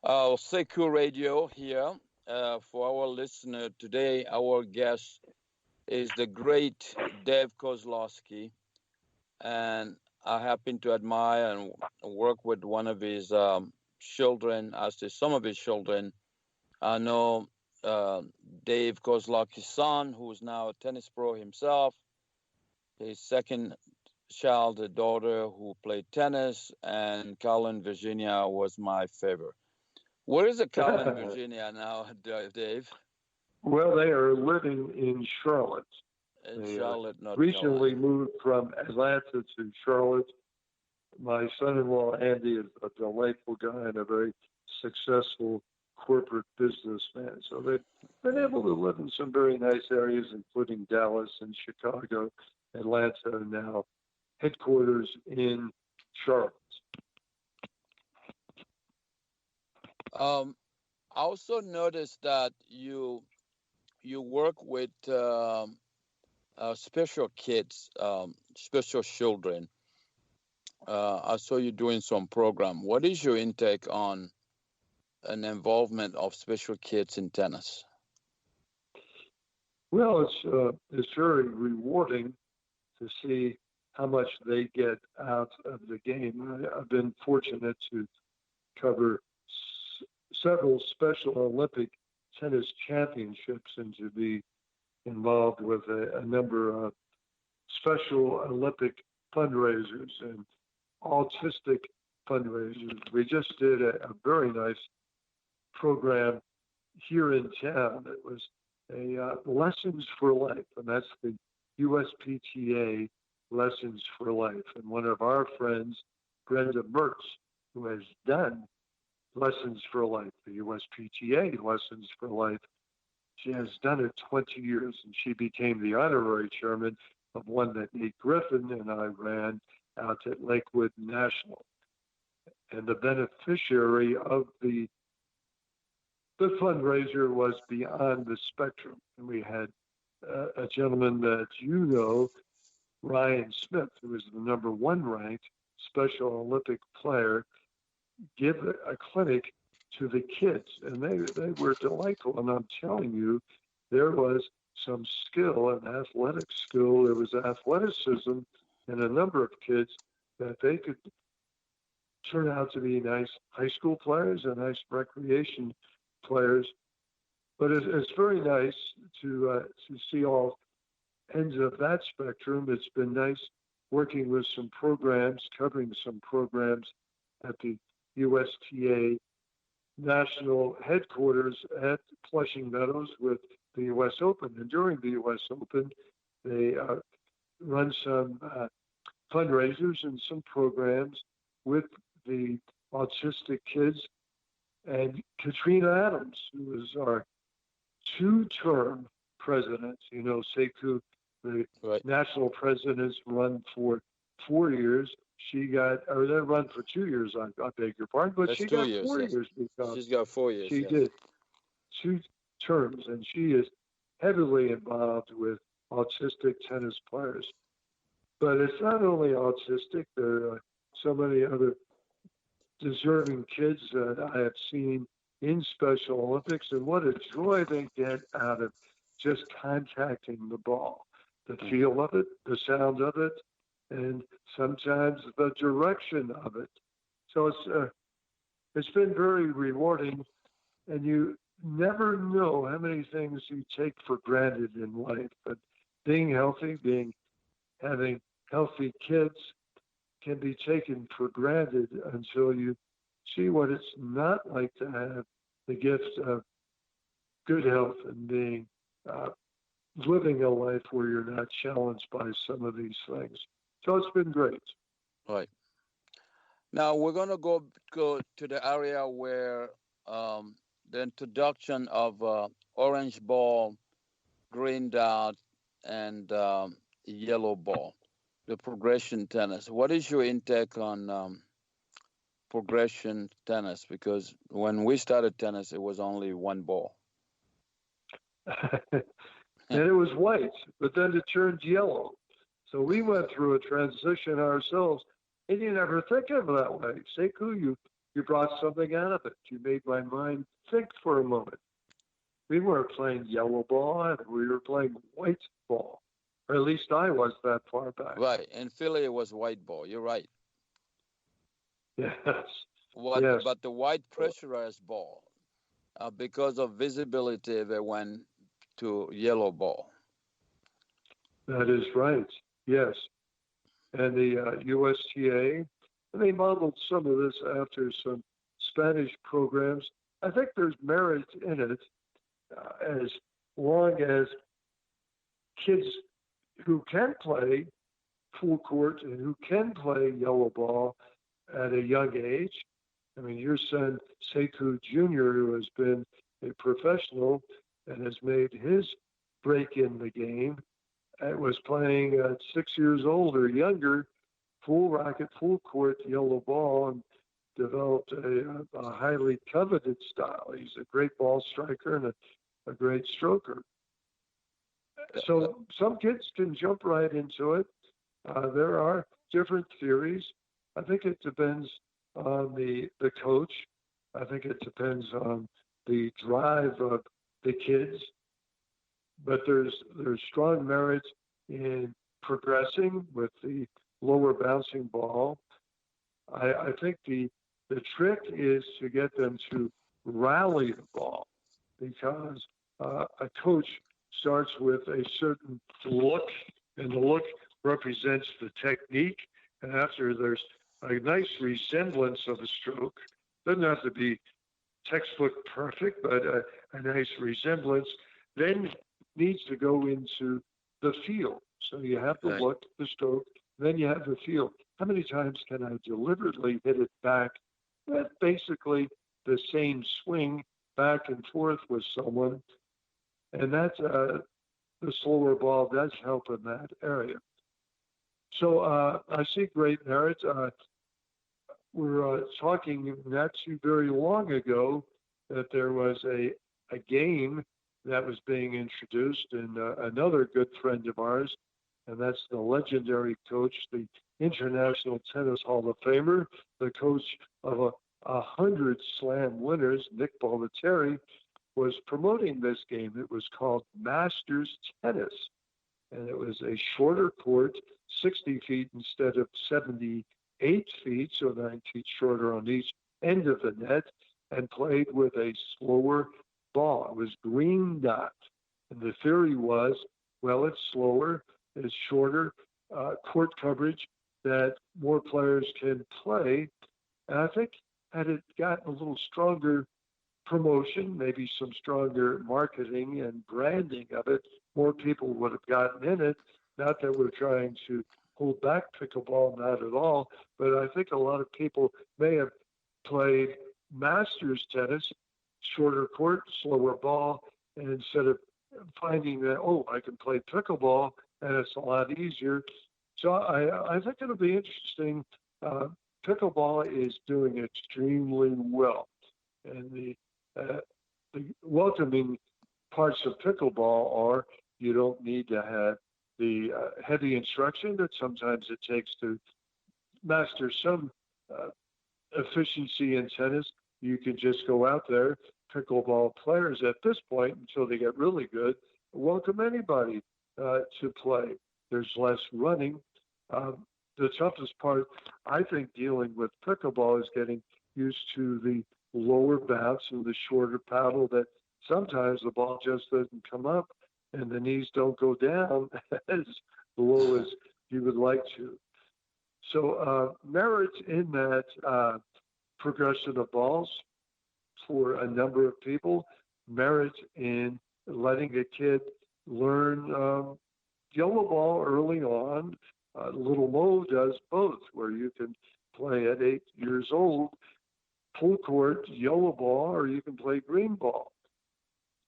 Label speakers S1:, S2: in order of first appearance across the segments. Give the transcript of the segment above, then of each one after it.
S1: Seku Radio here for our listener today. Our guest is the great Dave Kozlowski, and I happen to admire and work with one of his children, as to some of his children. I know uh, Dave Kozlowski's son, who is now a tennis pro himself. His second child, a daughter who played tennis, and Carolyn, Virginia was my favorite. Where is it, Carolyn, Virginia now, Dave?
S2: Well, they are living in Charlotte.
S1: In
S2: They
S1: Charlotte, North
S2: recently
S1: Carolina.
S2: moved from Atlanta to Charlotte. My son-in-law, Andy, is a delightful guy and a very successful corporate businessman. So they've been able to live in some very nice areas, including Dallas and Chicago, Atlanta, and now headquarters in Charlotte.
S1: I also noticed that you work with special kids, special children. I saw you doing some program. What is your intake on an involvement of special kids in tennis?
S2: Well, it's very rewarding to see how much they get out of the game. I've been fortunate to cover several Special Olympic tennis championships and to be involved with a number of Special Olympic fundraisers and autistic fundraisers. We just did a very nice program here in town. It was a Lessons for Life, and that's the USPTA Lessons for Life. And one of our friends, Brenda Mertz, who has done Lessons for Life, the USPTA Lessons for Life, she has done it 20 years, and she became the honorary chairman of one that Nate Griffin and I ran out at Lakewood National. And the beneficiary of the fundraiser was Beyond the Spectrum. And we had a gentleman that you know, Ryan Smith, who is the number one ranked Special Olympic player, give a clinic to the kids. And they were delightful. And I'm telling you, there was some skill and athletic skill. There was athleticism in a number of kids that they could turn out to be nice high school players and nice recreation players. But it's very nice to see all ends of that spectrum. It's been nice working with some programs, covering some programs at the USTA national headquarters at Flushing Meadows with the U.S. Open. And during the U.S. Open, they run some fundraisers and some programs with the autistic kids. And Katrina Adams, who is our two-term president, you know, Sekou, the
S1: Right.
S2: national presidents run for 4 years. She got, or they run for 2 years, I beg your pardon, but
S1: That's
S2: she
S1: 2
S2: got
S1: years.
S2: 4
S1: Yes.
S2: years because
S1: She's got 4 years.
S2: she
S1: Yes.
S2: did 2 terms, and she is heavily involved with autistic tennis players. But it's not only autistic, there are so many other deserving kids that I have seen in Special Olympics, and what a joy they get out of just contacting the ball, the feel of it, the sound of it, and sometimes the direction of it. So it's been very rewarding, and you never know how many things you take for granted in life. But being healthy, having healthy kids can be taken for granted until you see what it's not like to have the gift of good health and being living a life where you're not challenged by some of these things. So it's been great.
S1: Right. Now we're going to go to the area where the introduction of orange ball, green dot, and yellow ball, the progression tennis. What is your intake on progression tennis? Because when we started tennis, it was only one ball.
S2: And it was white, but then it turned yellow. So we went through a transition ourselves, and you never think of it that way. Sekou, you brought something out of it. You made my mind think for a moment. We weren't playing yellow ball, and we were playing white ball. Or at least I was that far back.
S1: Right. In Philly, it was white ball. You're right.
S2: Yes, yes,
S1: But the white pressurized ball, because of visibility, they went to yellow ball.
S2: that is right. Yes. And the USTA, and they modeled some of this after some Spanish programs. I think there's merit in it as long as kids who can play full court and who can play yellow ball at a young age. I mean, your son, Sekou Jr., who has been a professional and has made his break in the game, was playing at 6 years old or younger, full racket, full court, yellow ball, and developed a highly coveted style. He's a great ball striker and a great stroker. So some kids can jump right into it. There are different theories. I think it depends on the coach. I think it depends on the drive of the kids. But there's strong merit in progressing with the lower bouncing ball. I think the trick is to get them to rally the ball, because a coach starts with a certain look, and the look represents the technique. And after there's a nice resemblance of a stroke, doesn't have to be textbook perfect, but a nice resemblance, then needs to go into the feel. So you have the look, the stroke, then you have the feel. How many times can I deliberately hit it back with basically the same swing back and forth with someone? And that's the slower ball does help in that area. So I see great merit. We're talking not too very long ago that there was a game that was being introduced, and another good friend of ours, and that's the legendary coach, the International Tennis Hall of Famer, the coach of 100 slam winners, Nick Bollettieri, was promoting this game. It was called Masters Tennis, and it was a shorter court, 60 feet instead of 78 feet, so 9 feet shorter on each end of the net, and played with a slower ball. It was green dot. And the theory was, well, it's slower, it's shorter court coverage, that more players can play. And I think had it gotten a little stronger promotion, maybe some stronger marketing and branding of it, more people would have gotten in it. Not that we're trying to hold back pickleball, not at all, but I think a lot of people may have played Masters tennis, shorter court, slower ball, and instead of finding that, oh, I can play pickleball and it's a lot easier. So I think it'll be interesting. Pickleball is doing extremely well, and the welcoming parts of pickleball are you don't need to have the heavy instruction that sometimes it takes to master some efficiency in tennis. You can just go out there. Pickleball players at this point, until they get really good, welcome anybody to play. There's less running. The toughest part, I think, dealing with pickleball is getting used to the lower bounce and the shorter paddle, that sometimes the ball just doesn't come up and the knees don't go down as low as you would like to. So merit in that progression of balls for a number of people, merit in letting a kid learn yellow ball early on. Little Mo does both, where you can play at 8 years old, full court, yellow ball, or you can play green ball.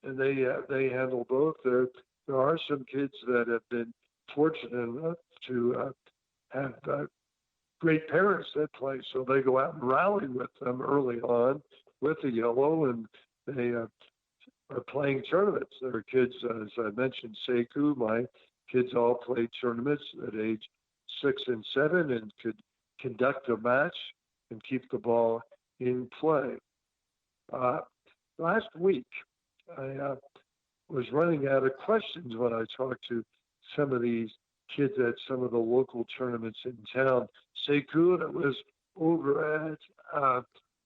S2: And they handle both. There are some kids that have been fortunate enough to have great parents that play, so they go out and rally with them early on with the yellow, and they are playing tournaments. There are kids, as I mentioned, Sekou, my kids all played tournaments at age 6 and 7 and could conduct a match and keep the ball in play. Last week, I was running out of questions when I talked to some of these kids at some of the local tournaments in town. Sekou, it was over at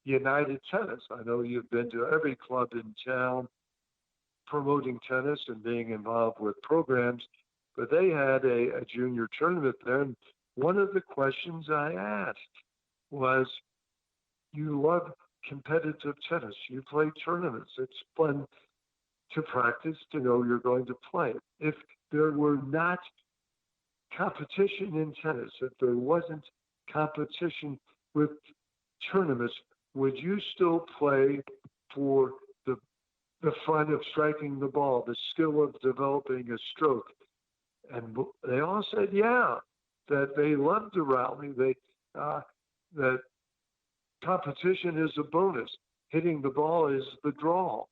S2: United Tennis. I know you've been to every club in town promoting tennis and being involved with programs, but they had a junior tournament there. And one of the questions I asked was, you love competitive tennis. You play tournaments. It's fun to practice, to know you're going to play. If there were not competition in tennis, if there wasn't competition with tournaments, would you still play for the fun of striking the ball, the skill of developing a stroke? And they all said, yeah, that they love to rally. That competition is a bonus. Hitting the ball is the draw.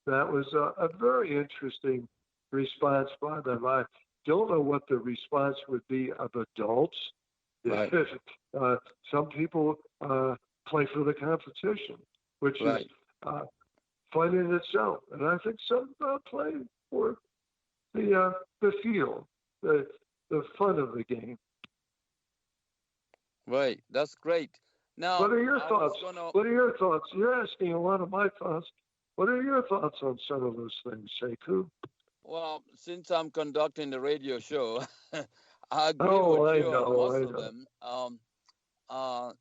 S2: That was a very interesting response by them. I don't know what the response would be of adults.
S1: Right.
S2: Some people play for the competition, which
S1: Right.
S2: is fun in itself. And I think some play for the feel, the fun of the game.
S1: Right. That's great. Now,
S2: What are your
S1: I was
S2: thoughts?
S1: gonna.
S2: What are your thoughts? You're asking a lot of my thoughts. What are your thoughts on some of those things, Sekou?
S1: Well, since I'm conducting the radio show, I agree
S2: Oh,
S1: with
S2: I
S1: you on
S2: know,
S1: most
S2: I
S1: of
S2: know.
S1: them.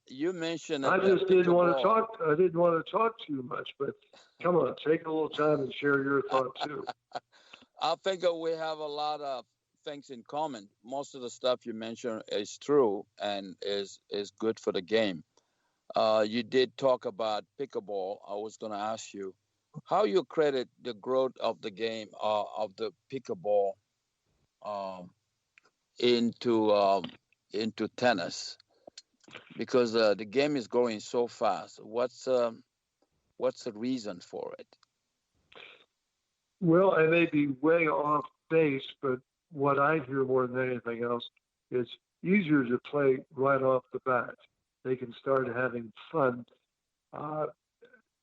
S1: You mentioned
S2: I
S1: the
S2: just didn't want to
S1: pickleball.
S2: talk. I didn't want to talk too much, but come on, take a little time and share your thought too.
S1: I think we have a lot of things in common. Most of the stuff you mentioned is true and is good for the game. You did talk about pickleball. I was going to ask you how you credit the growth of the game of the pickleball um, into into tennis because the game is growing so fast. What's the reason for it?
S2: Well, I may be way off base, but what I hear more than anything else is easier to play right off the bat. They can start having fun. Uh,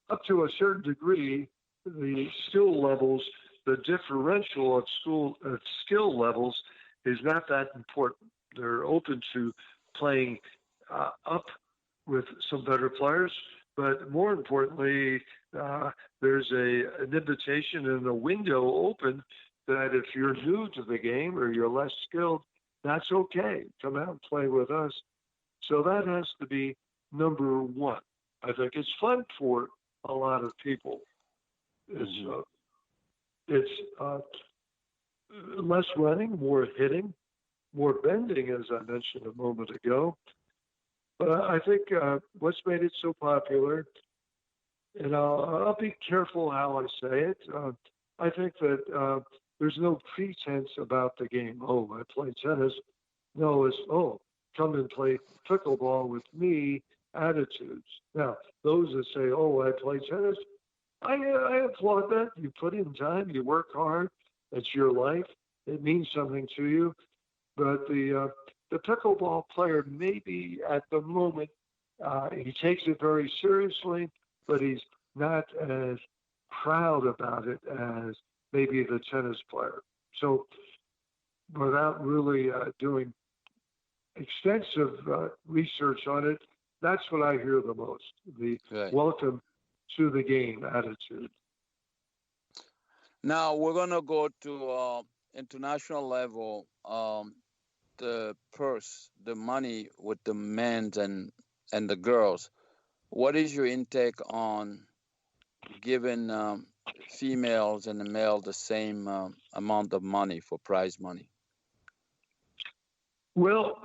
S2: Up to a certain degree, the skill levels, the differential of skill levels is not that important. They're open to playing up with some better players, but more importantly, there's an invitation and a window open that if you're new to the game or you're less skilled, that's okay. Come out and play with us. So that has to be number one. I think it's fun for a lot of people. It's less running, more hitting, more bending, as I mentioned a moment ago. But I think what's made it so popular, and I'll be careful how I say it. I think that there's no pretense about the game. Oh, I play tennis. No, it's, oh, come and play pickleball with me attitudes. Now, those that say, oh, I play tennis, I applaud that. You put in time, you work hard. It's your life. It means something to you. But the pickleball player, maybe at the moment, he takes it very seriously, but he's not as proud about it as maybe the tennis player. So without really doing extensive research on it, that's what I hear the most, the
S1: Right.
S2: welcome to the game attitude.
S1: Now we're gonna go to international level. The purse, the money with the men's and the girls. What is your intake on giving females and the male the same amount of money for prize money?
S2: Well,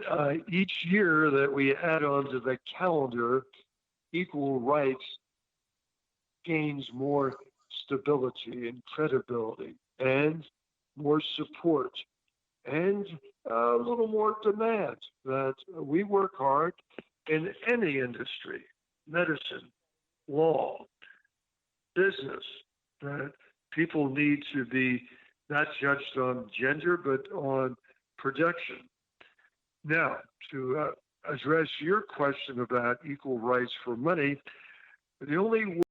S2: each year that we add on to the calendar, equal rights gains more stability and credibility and more support and a little more demand that we work hard in any industry, medicine, law, business, that people need to be not judged on gender, but on production. Now, to address your question about equal rights for money, The only